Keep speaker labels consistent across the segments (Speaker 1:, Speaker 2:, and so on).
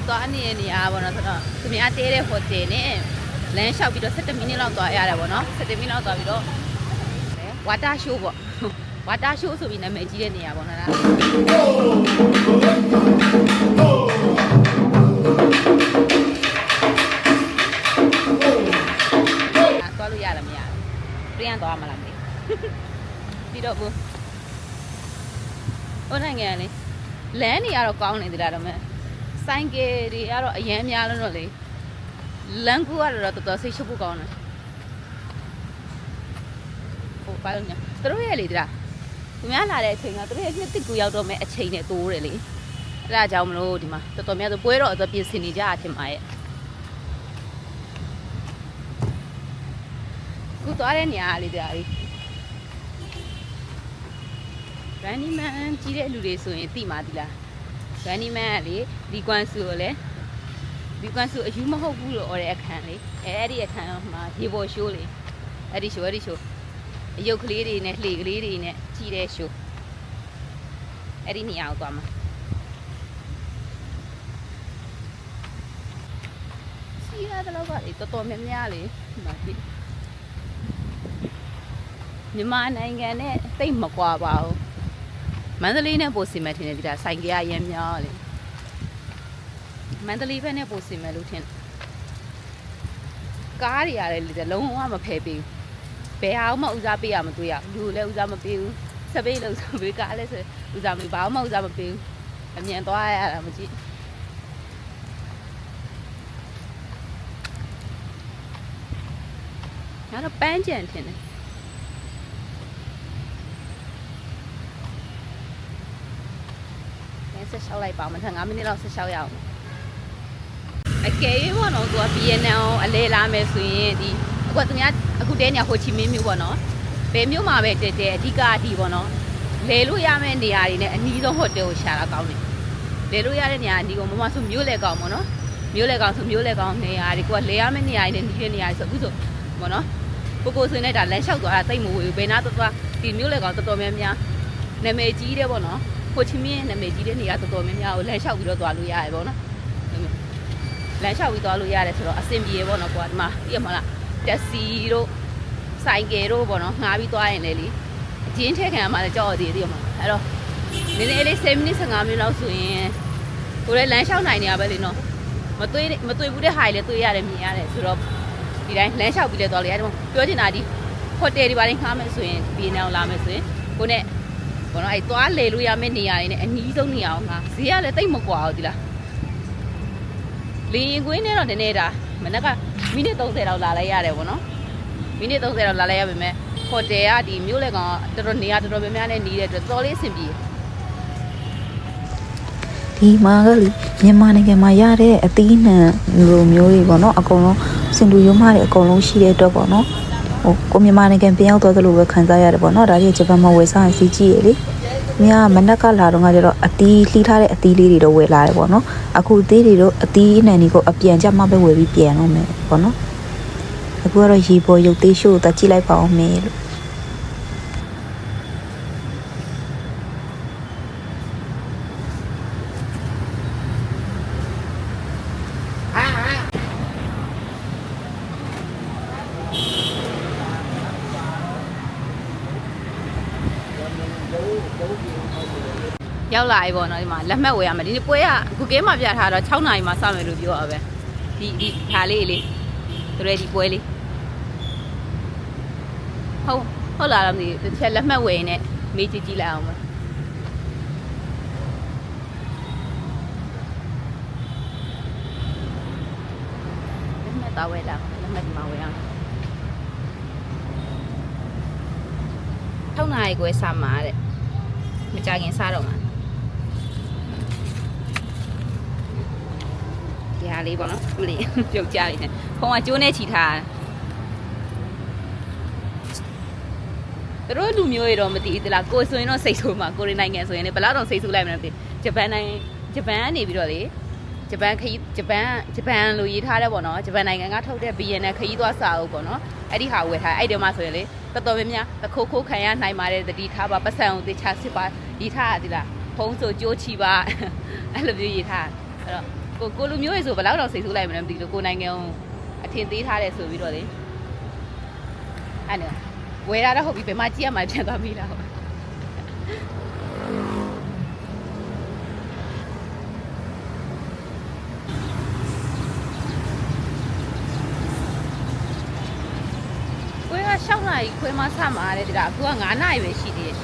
Speaker 1: သွားနေရပါတော့ဆိုတော့သူများတဲတဲ့ဟိုတယ်နဲ့လမ်းလျှောက်ပြီးတော့17မိနစ်လောက်သွားရတယ်ပေါ့နော်17မိနစ်လောက်သွားပြီးတော့ဝါတာရှိုးပေါ့ဝါတာရှိုးဆိုပြီးနာမည်ကြီးတဲ့နေရာပေါ့နော်ဒါသွားလို့ရတယ်မရဘူးပြန်သွားမှလားမသိပြီးတော့ဘူးဟိုနိုင်ငံလေလမ်းနေရတော့ကောင်းနေသလားတော့မဲ့ဆိုင်ကယ်တွေကတော့အရင်များလို့တော့လေလမ်းကူကတော့တော်တော်စိတ်ရှုပ်ဖို့ကောင်းတယ်ဟိုဘာလို့ညာသူတို့ရဲ့လေတလားသူများလာတဲ့အချိန်ကသူတို့ရဲ့နှစ်တစ်ကူရောက်တော့မဲ့အချိန်နဲ့တိုးတယ်လေအဲ့ဒါကြောင့်မလို့ဒီမှာတော်တော်များဆိုပွဲတော့အတော့ပြင်ဆင်နေကြတာထင်ပါရဲ့ခုသွားတဲ့နေရာလေးတလားလေRunning Man ကြီးတဲ့လူတွေဆိုရင်သိမှာဒီလား Running Man ကလေဒီကွမ်ဆူကိုလေဒီကွမ်ဆူအယူမဟုတ်ဘူးလို့ဟောတဲ့အခန်းလေအဲ့ဒီအခန်းမှာရေပေါ်ရှိုးလေအဲ့ဒီရှိုးအယုတ်ကလေးတွေနဲ့လှေကလေးတွေနဲ့ကြီးတဲ့ရှိုးအဲ့ဒီနေရာကိုသွားမှာစီးရတယ်လို့ကလေတော်တော်များများလေဒီမှာဒီမြန်မာနိုင်ငံနဲ့တိတ်မကွာပါဘူးမန္တလေးနဲ့ပို့စီမယ်ထင်တယ်ဒီဒါဆိုင်ကရရမ်းများလေမန္တလေးဘက်နဲ့ပို့စီမယ်လို့ထင်ကားတွေရတယ်လေလုံးဝမဖယ်ပေးဘူးဘယ်အောင်မှဦးစားပေးရမတွေ့ရလူလည်းဦးစားမပေးဘူးစပိတ်လို့ဆိုပြီးကားလည်းဆိုဦးစားမပေးဘာမှဦးစားမပေးဘူးအမြန်သွားရတာမကြည့်ငါတော့ပန်းကြံထင်တယ်ဆက်ရှောက်လိုက်ပါမထင်5မိနစ်လောက်ဆက်ရှောက်ရအောင်အကယ်၍ပေါ့နော်သူက BNL အလဲလာမယ်ဆိုရင်ဒီအခုသူများအခုတဲနေဟိုချီမင်းမျိုးပေါ့နော်ဘယ်မျိုးမှာပဲတဲတဲအဓိကအဒီပေါ့နော်လဲလို့ရမယ့်နေရာတွေနဲ့အနီးဆုံးဟိုတယ်ကိုရှာတာကောင်းတယ်လဲလို့ရတဲ့နေရာအနီးကမမဆိုမျိုးလဲကောင်းပေါ့နော်မျိုးလဲကောင်းဆိုမျိုးလဲကောင်းနေရာတွေကိုကလဲရမယ့်နေရာတွေနဲ့နီးတဲ့နေရာတွေဆိုအခုဆိုပေါ့နော်ကိုဆိုနေတာလမ်းလျှောက်သွားတာတိတ်မဝေဘူးဘယ်နာသွားဒီမျိုးလဲကောင်းတော်တော်များများနာမည်ကြီးတယ်ပေါ့နော်ဟိုချင်းမင်းနာမည်ကြီးတဲ့နေရာတော်တော်များများကိုလမ်းလျှောက်ပြီးတော့သွားလို့ရတယ်ပေါ့နော်လမ်းလျှောက်ပြီးသွားလို့ရတယ်ဆိုတော့အဆင်ပြေပေါ့နော်ကွာဒီမှာသိရမလားတက်စီတို့ဆိုင်ကယ်တို့ပေါ့နော်ငှားပြီးသွားရင်လေအချင်းထည့်ခံရမှာလည်းကြောက်ရသေးတယ်သိရမလားအဲ့တော့နည်းနည်းလေး10မိနစ်15မိနစ်လောက်ဆိုရင်ကိုလည်းလမ်းလျှောက်နိုင်နေရပဲလေနော်မတွေ့ဘူးတဲ့ဟာတွေလည်းတွေ့ရတယ်မြင်ရတယ်ဆိုတော့ဒီတိုင်းလမ်းလျှောက်ပြီးလဲသွားလို့ရတယ်ပြောချင်တာဒီဟိုတယ်တွေပါနေငှားမယ်ဆိုရင်ဒီနေအောင်လာမယ်ဆိုရင်ကိုနဲ့ဘောနော်အဲ့သွားလေလို့ရမယ့်နေရာတွေနဲ့အနီးဆုံးနေရာအောင်ငါဈေးကလည်းတိတ်မကွာဘူးဒီလားလေရင်ကွင်းနဲ့တော့နည်းနည်းဒါမနက်ကမိနစ်30လောက်လာလိုက်ရတယ်ဗောနော်မိနစ်30လောက်လာလိုက်ရပါမယ်ဟိုတယ်ကဒီမြို့လေကောင်တော်တော်နေရာတော်တော်များများနဲ့နေတဲ့အတွက်တော်လေးအဆင်ပြေ
Speaker 2: ဒီမှာကလေမြန်မာနိုင်ငံမှာရတဲ့အသီးနှံလိုမျိုးတွေပေါ့နော်အကုန်လုံးစင်တူရုံးမတွေအကုန်လုံးရှိတဲ့အတွက်ပေါ့နော်ဟိုကိုမြန်မာနိုင်ငံပြန်ရောက်သွားသလိုပဲခံစားရတယ်ပေါ့နော်ဒါကြီးဂျပန်မှာဝယ်စားရင်စီကြည့်ရလေမြားမနက်ကလာတော့ကကျတော့အသီးလှီးထားတဲ့အသီးလေးတွေတော့ဝယ်လာတယ်ပေါ့နော်အခုအသီးတွေတော့အသီးအနှံတွေကိုအပြန်ကြမှပဲဝယ်ပြီးပြန်တော့မယ်ပေါ့နော်အခုကတော့ရေပေါ်ရုပ်သေးရှို့တက်ကြည့်လိုက်ပါအောင်မယ်လို့
Speaker 1: ရောက်လာပြီပေါ့နော်ဒီမှာလက်မှတ်ဝယ်ရမယ်ဒီပွဲက Google မှာပြထားတော့6နာရီမှစမယ်လို့ပြောရပဲဒီဒါလေးသူတို့ဒီပွဲလေးဟုတ်လားတော့မသိဘူးတစ်ချက်လက်မှတ်ဝယ်ရင်လည်းမေးကြည့်လိုက်အောင်ပါလက်မှတ်တော့ဝယ်လာလက်မှတ်ဒီမှာဝယ်အောင်6နာရီကိုစမှာတဲ့မကြခင်စတော့မှာဒီဟာလေးပေါ့နော်မလေးပြုတ်ကြပြီနဲ့ဖုံးကကျိုးနဲ့ချီထားတို့လူမျိုးတွေတော့မသိဘူးတလားကိုဆိုရင်တော့စိတ်ဆိုးမှာကိုရီနိုင်ငံဆိုရင်လည်းဘယ်လောက်တော့စိတ်ဆိုးလိုက်မလဲမသိဂျပန်ကနေပြီးတော့လေဂျပန်လိုရေးထားတဲ့ပေါ့နော်ဂျပန်နိုင်ငံကထုတ်တဲ့ BNL ခရီးသွားစာအုပ်ပေါ့နော်အဲ့ဒီဟာဝယ်ထားအဲ့ဒီမှာဆိုရင်လေတော်တော်များများတခိုးခံရနိုင်ပါတယ်တတိထားပါပတ်စံကိုတေချာစစ်ပါရေးထားရသည်လားဖုံးဆိုကြိုးချီပါအဲ့လိုမျိုးရေးထားအဲ့တော့ ကိုလူမျိုးရေဆိုဘယ်လောက်တော့စိတ်ဆိုးလိုက်မလဲမသိလို့ကိုနိုင်ငံအထင်သေးထားတယ်ဆိုပြီးတော့လေအဲ့နော်ဝယ်ရတော့ဟုတ်ပြီဘယ်မှာကြည့်ရမှပြန်သွားပြီလားဟုတ်6 နာရီခွဲမှစမှာတဲ့ဒါအခုက9 နာရီပဲရှိသေးတယ်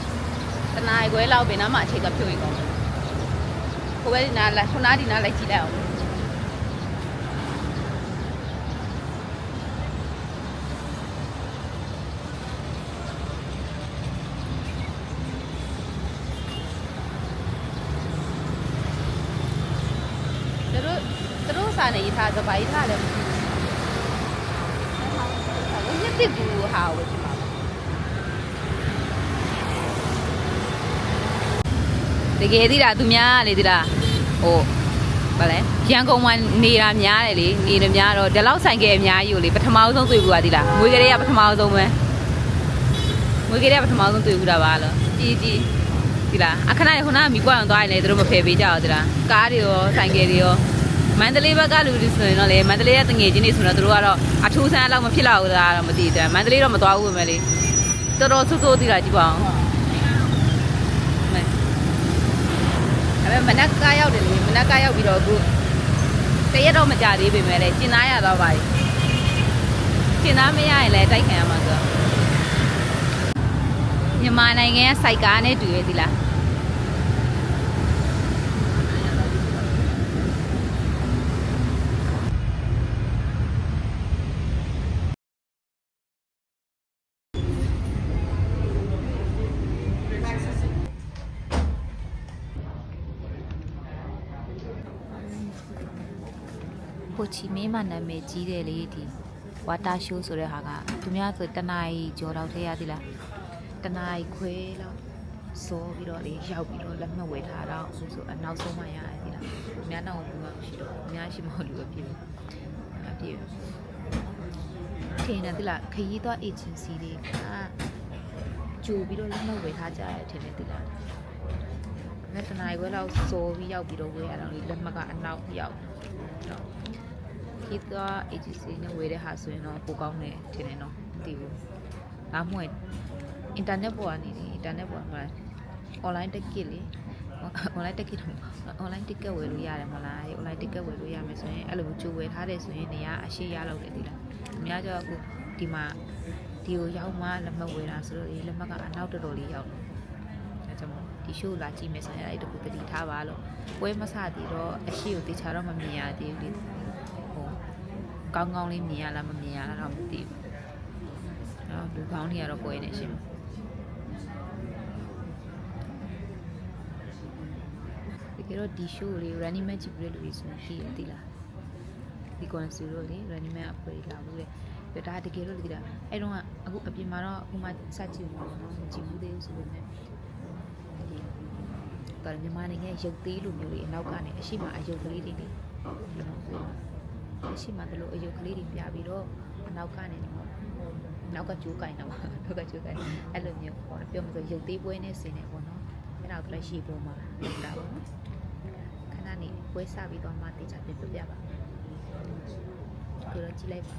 Speaker 1: တနာရီခွဲလောက်ပဲနားမှာအချိန်ကဖြုတ်ရင်ကောင်းတယ်ကိုပဲဒီနားလိုက်ခုနားဒီနားလိုက်ကြည့်လိုက်အောင်သူတို့စာနေထားစပိုင်းထားတယ်တစ်ကူဟာဝယ်ချင်ပါတကယ်သေးတာသူများလေသေးတာဟိုဗာလဲရန်ကုန်မှာနေတာများတယ်လေနေနေများတော့ဒီလောက်ဆိုင်ကယ်အများကြီးကိုလေပထမဆုံးတွေ့ဘူးပါသေးလားငွေကလေးကပထမဆုံးပဲငွေကလေးကပထမဆုံးတွေ့ဘူးတာပါလို့ကြီးဒီလားအခဏခုနကမိကွာအောင်သွားရင်လေသူတို့မဖယ်ပေးကြအောင်သေးလားကားတွေရောဆိုင်ကယ်တွေရောမန္တလေးဘက်ကလူတွေဆိုရင်တော့လေမန္တလေးရဲ့တငယ်ချင်းတွေဆိုတော့သူတို့ကတော့အထူးဆန်းလောက်မဖြစ်တော့ဘူးလားတော့မသိတယ်မန္တလေးတော့မသွားဘူးပဲလေတော်တော်ဆိုးဆိုးသေးတာကြည့်ပါအောင်အဲ့မနက်ကားရောက်တယ်လေမနက်ကားရောက်ပြီးတော့အခုတရက်တော့မကြသေးပေမဲ့လေကျင်သားရတော့ပါကျင်သားမရရင်လည်းတိုက်ခံရမှာဆိုမြန်မာနိုင်ငံရဲ့စိုက်ကားနဲ့တူရည်သီလားဟိုချီမင်းမနာမည်ကြီးတယ်လေဒီဝါတာရှိုးဆိုတဲ့ဟာကသူများဆိုတနာရီကျော်တော့ထဲရသေးလားတနာရီခွဲလောက်စောပြီးတော့လေရောက်ပြီးတော့လက်မှတ်ဝယ်ထားတော့ဆိုအနောက်ဆုံးမှရရသေးလားအများနောက်ဘူးမရှိတော့အများရှိမဟုတ်လို့ပြည့်အပြည့်ထင်တယ်သလားခရီးသွား agency တွေကကြိုပြီးတော့လက်မှတ်ဝယ်ထားကြရတယ်ထင်တယ်သလားငါတနာရီခွဲလောက်စောပြီးရောက်ပြီးတော့ဝယ်ရတော့လေလက်မှတ်ကအနောက်ရောက်ခေတ်က agency နဲ့ဝယ်တဲ့ဟာဆိုရင်တော့ပိုကောင်းတယ်ထင်တယ်နော်မသိဘူးဒါမှမဟုတ် internet ပေါ်ကနေ internet ပေါ်မှာ online ticket လေ online ticket တော့ online ticket ဝယ်လို့ရတယ်မလား online ticket ဝယ်လို့ရမယ်ဆိုရင်အဲ့လိုကြိုဝယ်ထားတယ်ဆိုရင်နေရာအရှိရလောက်တယ်ဒီလားအများကျတော့အခုဒီမှာဒီကိုရောက်မှလက်မှတ်ဝယ်တာဆိုတော့ဒီလက်မှတ်ကအနောက်တော်တော်လေးရောက်တယ်ဒါကြောင့်ဒီ show လာကြည့်မယ်ဆိုရင်အဲ့တခုတတိထားပါလို့ပွဲမစသေးတော့အရှိကိုတေချာတော့မမြင်ရသေးဘူးလေကောင်းကောင်းလေးမြင်ရလားမမြင်ရလားတော့မသိဘူး။အော်လူကောင်းတွေကတော့ပွဲနေရှင်။တကယ်တော့ဒီ show လေး running man ကြည့်ပြီးလူတွေဆိုရင်သိရသေးလား။ဒီကွန်ဆူလို့လေ running man အပွဲလာဘူးလေ။ဒါတကယ်လို့သိတာအဲ့တော့အခုအပြင်မှာတော့အခုမှစကြည့်ဘူးနော်မကြည့်ဘူးသေးဘူးဆိုပေမဲ့တော်မြန်မာနိုင်ငံရုပ်သေးလိုမျိုးတွေအနောက်ကနေအရှိမအယုတ်ကလေးတွေနေအရှိမတို့လိုအယုတ်ကလေးတွေပြပြီးတော့အနောက်ကနေတော့နောက်ကကျိုးကင်တော့နောက်ကကျိုးကင်အဲ့လိုမျိုးပေါ့ပြောမလို့ရုပ်သေးပွဲနဲ့ဆင်းနေပေါ့နော်အဲ့ဒါကလည်းရှိပေါ်မှာဒါပေါ့နော်ခဏနေပွဲစပြီးတော့မှတေချာပြပြပါကိုတော့ကြည့်လိုက်ပါ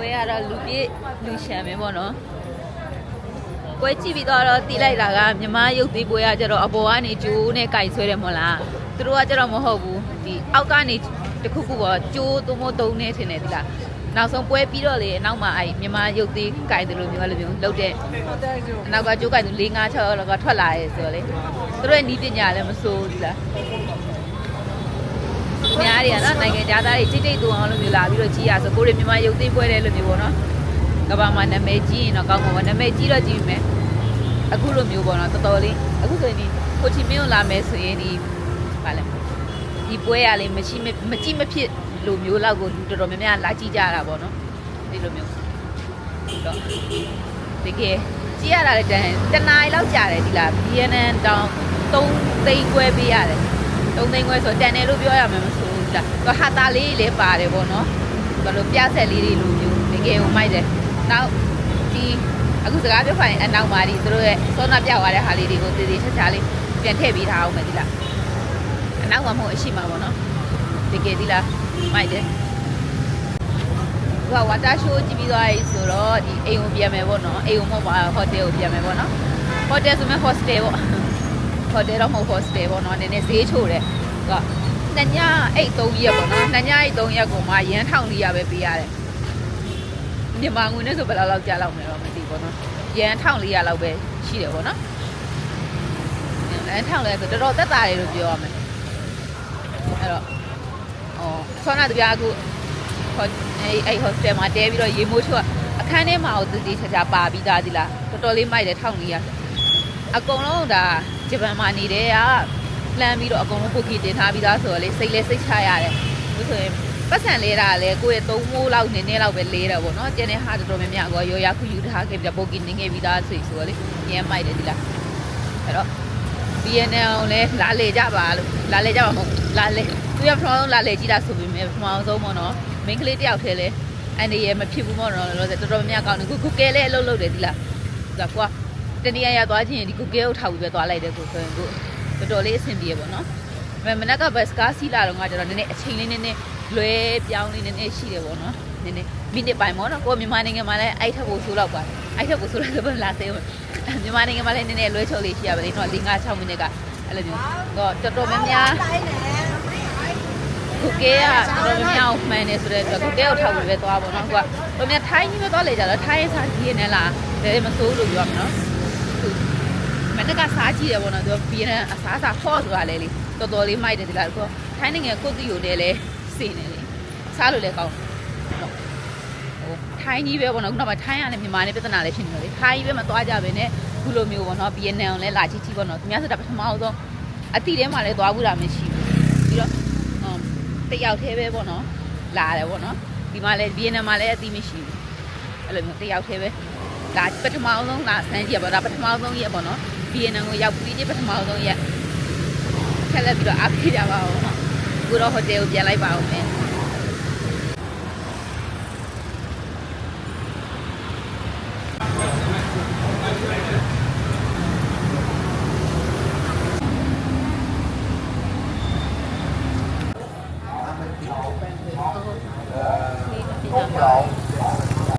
Speaker 1: ပွဲကတော့လူပြည့်လူရှမ်းပဲပေါ့နော်ပွဲကြည့်ပြီးတော့တီးလိုက်တာကမြမရုပ်သေးပွဲကကျတော့အပေါ်ကနေကျိုးနဲ့ကြိုက်ဆွဲတယ်မဟုတ်လားသူတို့ကကျတော့မဟုတ်ဘူးဒီအောက်ကနေတခုခုပေါ့ကျိုးသုံးမို့သုံးနေထင်တယ်ဒီလားနောက်ဆုံးပွဲပြီးတော့လေအနောက်မှာအဲ့မြမရုပ်သေးကြိုက်တယ်လို့မျိုးလည်းမျိုးလှုပ်တဲ့အနောက်ကကျိုးကြိုက်သူ4 5 6လောက်ကထွက်လာရဲဆိုတော့လေသူတို့ရဲ့နီးပညာလည်းမစိုးဘူးဒီလားများတွေကနော်နိုင်ငံသားတွေတိတ်တိတ်တူအောင်လို့မျိုးလာပြီးတော့ကြီးရဆိုကိုရီမြမရုပ်သေးပွဲတယ်လို့မျိုးပေါ့နော်ကဘာမှာနာမည်ကြီးရင်တော့ကောင်းမှာပေါ့နာမည်ကြီးတော့ကြီးမယ်အခုလိုမျိုးပေါ့နော်တော်တော်လေးအခုဆိုရင်ဒီကိုချီမင်းကိုလာမယ်ဆိုရင်ဒီဗာလဲဒီပွဲရလေးမကြည့်မဖြစ်လိုမျိုးလောက်ကိုလူတော်တော်များများလာကြည့်ကြတာပေါ့နော်ဒီလိုမျိုးတော့တကယ်ကြည့်ရတာလည်းတနားရီလောက်ကြာတယ်ဒီလား BNN တောင်3သိန်းခွဲပေးရတယ်3သိန်းခွဲဆိုတန်တယ်လို့ပြောရမှာမဆိုဘူးလားသူဟာတာလေးလည်းပါတယ်ပေါ့နော်ဘယ်လိုပြဆက်လေးတွေလိုမျိုးတကယ်ကိုမိုက်တယ်နောက်ဒီအခုစကားပြောဖိုင်အနောက်မှာဒီသူတို့ရဲ့စောနာပြောက်သွားတဲ့ဟာလေးတွေကိုတည်တည်ချာချာလေးပြန်ထည့်ပေးထားအောင်မယ်ဒီလားအနောက်မှာမဟုတ်အရှိမှာပေါ့နော်တကယ်ဒီလားမိုက်တယ်ဝါတာရှိုးကြည့်ပြီးသွားပြီဆိုတော့ဒီအိမ်ကိုပြန်မယ်ပေါ့နော်အိမ်ကိုမဟုတ်ပါဟိုတယ်ကိုပြန်မယ်ပေါ့နော်ဟိုတယ်ဆိုမဲ့ hostel ပေါ့ဟိုတယ်တော့မဟုတ် hostel ပေါ့နော်နည်းနည်းဈေးချိုတယ်သူကနှစ်ညအိတ်3ရက်ပေါ့နော်နှစ်ညအိတ်3ရက်ကိုမှရန်1400ပဲပေးရတယ်မြန်မာငွေနဲ့ဆိုဘယ်လောက်ကြာလောက်မလဲတော့မသိဘူးနော်ရန်1400လောက်ပဲရှိတယ်ပေါ့နော်ရန်1400ဆိုတော်တော်သက်သာတယ်လို့ပြောရမယ်အဲ့တော့ဆောနာတပြားအခုအဲ့ hostel မှာတဲပြီးတော့ရေမိုးချို့အခန်းထဲမှာကိုတည်ချာချာပါပြီးသားဒီလားတော်တော်လေးမိုက်တယ်1400အကုန်လုံးဒါဂျပန်မှာနေတဲ့ကလမ်းပြီးတော့အကုန်လုံးပို့ကီတင်ထားပြီးသားဆိုတော့လေစိတ်လဲစိတ်ချရတယ်လို့ဆိုရင်ပတ်စံလဲတာလေကိုယ့်ရဲ့3မိုးလောက်နည်းနည်းလောက်ပဲလဲတယ်ပေါ့နော်ကျန်တဲ့ဟာတော်တော်များများကိုရောရခုယူထားခဲ့ပြီးပို့ကီနေခဲ့ပြီးသားဆိုတော့လေရမ်းမိုက်တယ်ဒီလားအဲ့တော့ BNN ကိုလည်းလာလေကြပါလို့လာလေကြပါမဟုတ်လာလေသူရပထမဆုံးလာလေကြည့်တာဆိုပေမဲ့ပထမဆုံးပေါ့နော်မင်းကလေးတယောက်တည်းလေအနေရမဖြစ်ဘူးပေါ့နော်လို့တော်တော်များများကောင်းတယ်ကိုကဲလည်းအလုပ်လုပ်တယ်ဒီလားဒါကွာတနည်းရသွားချင်းဒီကိုကဲကိုထောက်ပြီးပဲသွားလိုက်တယ်ကိုဆိုရင်ကိုတော်တော်လေးအဆင်ပြေပေါ့နော်မနက်ကဘတ်စကားစီးလာတော့ငါကျတော့နည်းနည်းအချိန်လေးနည်းနည်းလွဲပြောင်းလေးနည်းနည်းရှိတယ်ပေါ့နော်နည်းနည်းမိနစ်ပိုင်းပေါ့နော်ကိုမြန်မာနိုင်ငံမှာလည်းအဲ့ထက်ကိုဆိုးတော့ပါအဲ့ထက်ကိုဆိုးတော့ဘယ်လာသေးဘူးမြန်မာနိုင်ငံမှာလည်းနည်းနည်းလွဲချုံလေးရှိရပါလေနော်4 5 6မိနစ်ကအဲ့လိုမျိုးတော့တော်တော်များများကိုကဲကတော်တော်များများမှန်နေဆိုတော့ကိုကဲကိုထောက်ပြီးပဲသွားပေါ့နော်ကိုကတော်များထိုင်းကြီးပဲသွားလေကြတော့ထိုင်းစားကြီးနေလားဒါမစိုးလို့ပြောမှာနော်မနေ့ကစားကြည့်တယ်ပေါ့နော်သူပြည်နေအစားစားခေါ်ဆိုတာလေတော်တော်လေးမိုက်တယ်ဒီလားကိုထိုင်းနိုင်ငံကိုတီယိုနဲ့လဲစင်နေလေစားလို့လည်းကောင်းဟိုထိုင်းကြီးပဲပေါ့နော်ခုနောက်မှာထိုင်းရလည်းမြန်မာနဲ့ပြဿနာလည်းဖြစ်နေတယ်လေထိုင်းကြီးပဲမသွားကြဘဲနဲ့ခုလိုမျိုးပေါ့နော် BNN ကိုလည်းလာကြည့်ကြည့်ပေါ့နော်သူများဆိုတာပထမဆုံးအတိထဲမှာလည်းသွားဘူးတာမရှိဘူးပြီးတော့တယောက်သေးပဲပေါ့နော်လာတယ်ပေါ့နော်ဒီမှာလည်း BNN မှာလည်းအတိမရှိဘူးအဲ့လိုမျိုးတယောက်သေးပဲဒါပထမဆုံးလာဆန်းကြည့်ပါတော့ဒါပထမဆုံးရက်ပေါ့နော် BNN ကိုရောက်ပြီးဒီပထမဆုံးရက်ထက်လက်ပြီးတော့အားပေးကြပါဦးနော်ကိုတော့ဟိုတယ်ကိုပြန်လိုက်ပါဦးမယ်